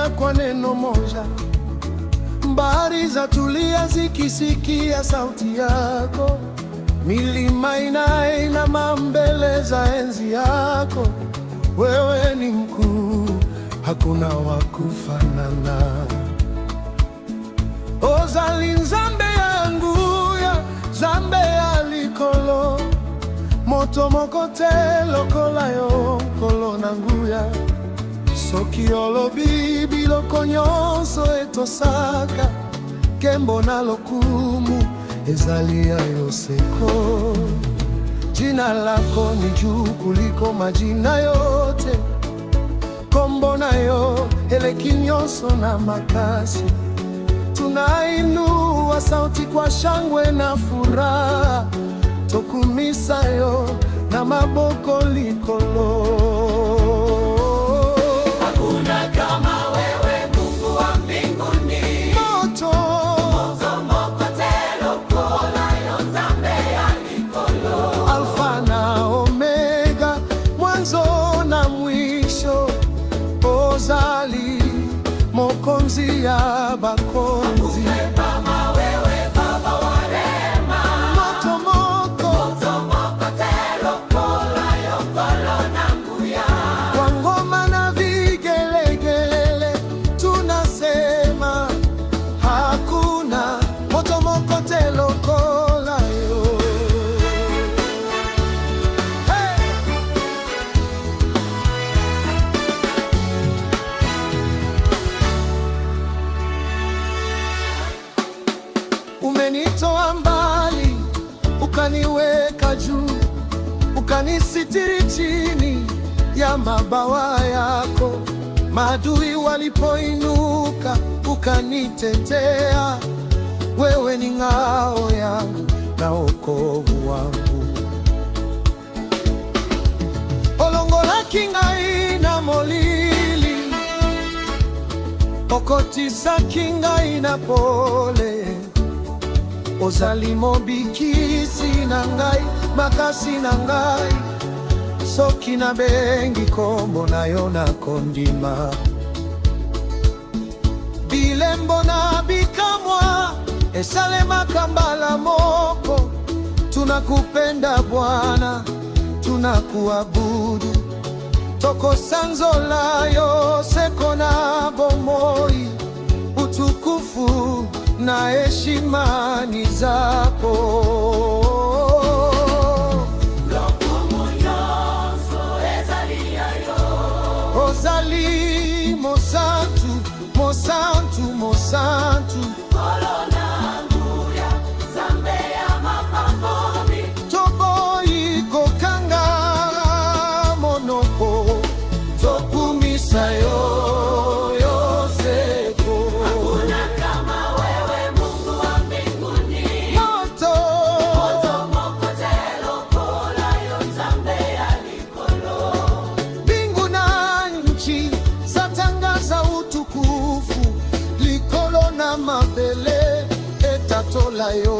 dunia kwa neno moja. Bahari zatulia zikisikia sauti yako, milima inainama mbele za enzi yako. Wewe ni mkuu, hakuna wa kufanana. Ozali nzambe yangu ya zambe ya likolo, moto mokote lokola yo nkolo nanguya. Soki olobi biloko nyonso etosaka, kembo na lokumu ezali ya yo seko. Jina lako ni juu kuliko majina yote, kombo na yo eleki nyonso na makasi. Tunainua sauti kwa shangwe na furaha, tokumisa yo na maboko likolo. Hakuna kama wewe Mungu wa mbinguni. Moto mokote lokola yo nzambe ya likolo. Alfa na Omega, mwanzo na mwisho. Ozali mokonzi ya bakonzi. Kama wewe Baba wa rehema. Moto mokote lokola yo nkolo nanguya. kwa ngoma na vigelegele tunasema hakuna moto mokote lokola yo. Hey! Umenitoa mbali, ukaniweka juu, ukanisitiri chini ya mabawa yako. Maadui walipoinuka, ukanitetea. Wewe ni ngao yangu na wokovu wangu. Olongola kingai na molili, okotisa kingai na pole. Ozali mobikisi na ngai, makasi na ngai. Soki na bengi kombo na yo na kondima. Bilembo na bikamwa esalema kambala moko. Tunakupenda Bwana, tunakuabudu. Toko sanzola yo seko na bomoi. Utukufu na heshima ni zako. Ozali mosantu, mosantu, mosantu. Nkolo nanguya, nzambe ya mapamboni. Toboi kokanga monoko, tokumisa yo seko. Hakuna kama wewe Mungu wa mbinguni. Moto mokote lokola yo nzambe ya likolo. mbingu na nchi zatangaza utukufu, likolo na mabele etatola yo.